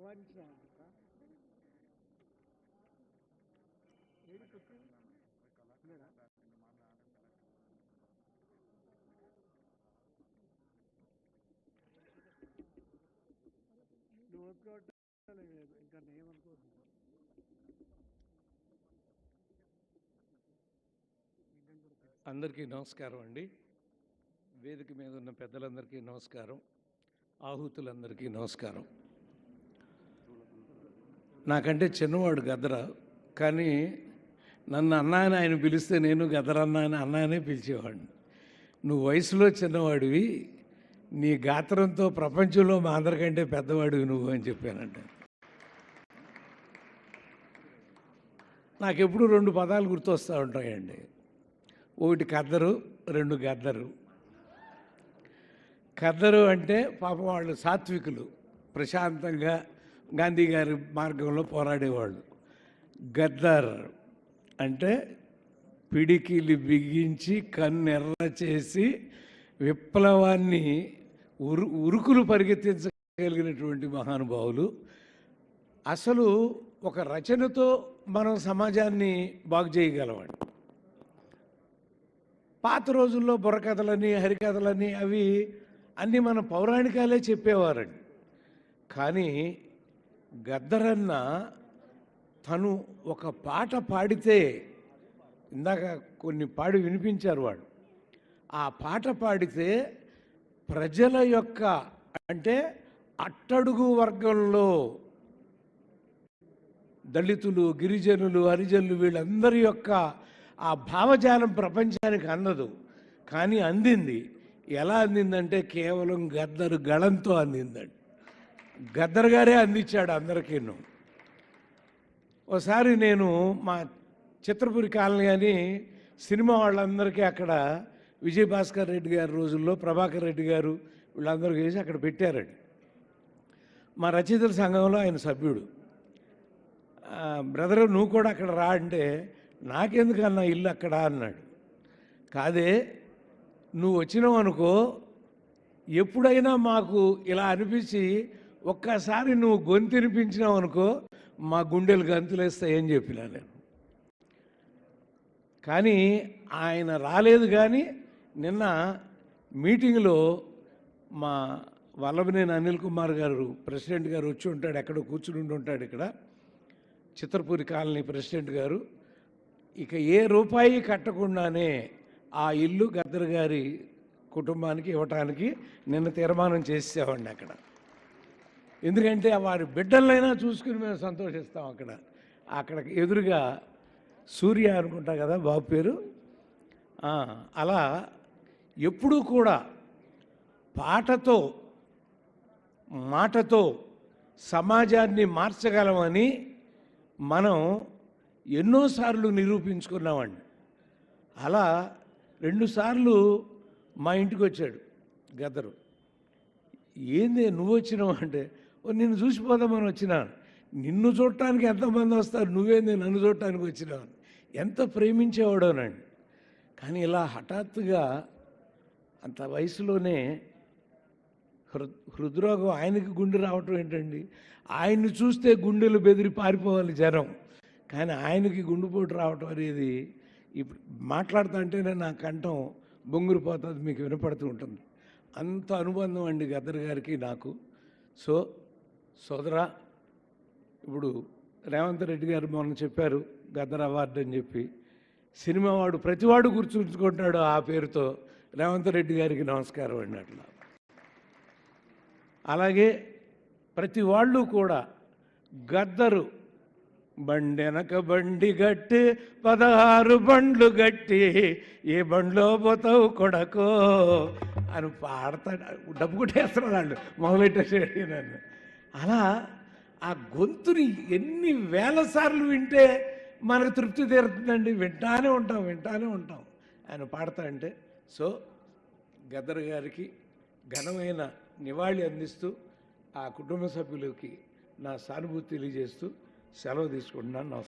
అందరికీ నమస్కారం అండి. వేదిక మీద ఉన్న పెద్దలందరికీ నమస్కారం, ఆహుతులందరికీ నమస్కారం. నాకంటే చిన్నవాడు గద్దర, కానీ నన్ను అన్నా అని ఆయన పిలిస్తే నేను గద్దరన్నా అని అన్నానే పిలిచేవాడిని. నువ్వు వయసులో చిన్నవాడివి, నీ గాత్రంతో ప్రపంచంలో మా అందరికంటే పెద్దవాడివి నువ్వు అని చెప్పానంట. నాకెప్పుడు రెండు పదాలు గుర్తొస్తూ ఉంటాయండి. ఒకటి కద్దరు, రెండు గద్దరు. కద్దరు అంటే పాపం వాళ్ళు సాత్వికులు, ప్రశాంతంగా గాంధీ గారి మార్గంలో పోరాడేవాళ్ళు. గద్దర్ అంటే పిడికిలి బిగించి కన్నెర్ర చేసి విప్లవాన్ని ఉరుకులు పరిగెత్తించగలిగినటువంటి మహానుభావులు. అసలు ఒక రచనతో మనం సమాజాన్ని బాగు చేయగలమండి. పాత రోజుల్లో బుర్రకథలని, హరికథలని అవి అన్నీ మన పౌరాణికాలే చెప్పేవారండి. కానీ గద్దరన్న తను ఒక పాట పాడితే, ఇందాక కొన్ని పాడి వినిపించారు వాడు, ఆ పాట పాడితే ప్రజల యొక్క, అంటే అట్టడుగు వర్గంలో దళితులు, గిరిజనులు, హరిజనులు వీళ్ళందరి యొక్క ఆ భావజాలం ప్రపంచానికి అందదు. కానీ అందింది. ఎలా అందిందంటే కేవలం గద్దరు గళంతో అందిందండి. గద్దర్ గారే అందించాడు అందరికీ. ఒకసారి నేను మా చిత్రపురి కాలనీ అని సినిమా వాళ్ళందరికీ అక్కడ విజయభాస్కర్ రెడ్డి గారి రోజుల్లో ప్రభాకర్ రెడ్డి గారు వీళ్ళందరూ చేసి అక్కడ పెట్టారండి. మా రచయితల సంఘంలో ఆయన సభ్యుడు. బ్రదరు నువ్వు కూడా అక్కడ రా అంటే, నాకెందుకన్నా ఇల్లు అక్కడ అన్నాడు. కాదే, నువ్వు వచ్చినావు అనుకో, ఎప్పుడైనా మాకు ఇలా అనిపించి ఒక్కసారి నువ్వు గొంతినిపించినావు అనుకో, మా గుండెలు గంతులేస్తాయని చెప్పినా నేను. కానీ ఆయన రాలేదు. కానీ నిన్న మీటింగ్లో మా వల్లభనేని అనిల్ కుమార్ గారు, ప్రెసిడెంట్ గారు వచ్చి ఉంటాడు, ఎక్కడో కూర్చుని ఉంటాడు ఇక్కడ, చిత్రపూరి కాలనీ ప్రెసిడెంట్ గారు. ఇక ఏ రూపాయి కట్టకుండానే ఆ ఇల్లు గద్దర్ గారి కుటుంబానికి ఇవ్వటానికి నిన్న తీర్మానం చేసేవాడిని అక్కడ. ఎందుకంటే వారి బిడ్డలైనా చూసుకుని మేము సంతోషిస్తాం. అక్కడ ఎదురుగా సూర్య అనుకుంటా కదా బాబు పేరు. అలా ఎప్పుడూ కూడా పాటతో, మాటతో సమాజాన్ని మార్చగలమని మనం ఎన్నోసార్లు నిరూపించుకున్నామండి. అలా 2 సార్లు మా ఇంటికి వచ్చాడు గద్దరు. ఏంది నువ్వు వచ్చినావు అంటే, నిన్ను చూసిపోదామని వచ్చినాను. నిన్ను చూడటానికి ఎంతమంది వస్తారు, నువ్వేంది నన్ను చూడటానికి వచ్చినావు. ఎంత ప్రేమించేవాడోనండి. కానీ ఇలా హఠాత్తుగా అంత వయసులోనే హృద్రోగం, ఆయనకి గుండె రావటం ఏంటండి. ఆయన్ని చూస్తే గుండెలు బెదిరి పారిపోవాలి జనం, కానీ ఆయనకి గుండెపోటు రావటం అనేది ఇప్పుడు మాట్లాడుతూ అంటేనే నా కంఠం బొంగురిపోతుంది, మీకు వినపడుతూ ఉంటుంది. అంత అనుబంధం అండి గద్దర్ గారికి నాకు. సో సోదరా, ఇప్పుడు రేవంత్ రెడ్డి గారు మొన్న చెప్పారు గద్దర్ అవార్డు అని చెప్పి, సినిమా వాడు ప్రతివాడు గుర్తుంచుకుంటాడు ఆ పేరుతో. రేవంత్ రెడ్డి గారికి నమస్కారం అండి. అట్లా అలాగే ప్రతి వాళ్ళు కూడా గద్దరు బండెనక బండి గట్టి 16 బండ్లు గట్టి ఏ బండ్లో పోతావు కొడకో అని పాడతాడు. డబ్బు కొట్టేస్తున్నాడు వాళ్ళు మొదలెట్టేసాడు నన్ను. అలా ఆ గొంతుని ఎన్ని వేల సార్లు వింటే మనకు తృప్తి తీరుతుందండి. వింటానే ఉంటాం ఆయన పాడతా అంటే. సో గద్దర్ గారికి ఘనమైన నివాళి అందిస్తూ ఆ కుటుంబ సభ్యులకి నా సానుభూతి తెలియజేస్తూ సెలవు తీసుకుంటున్నాను.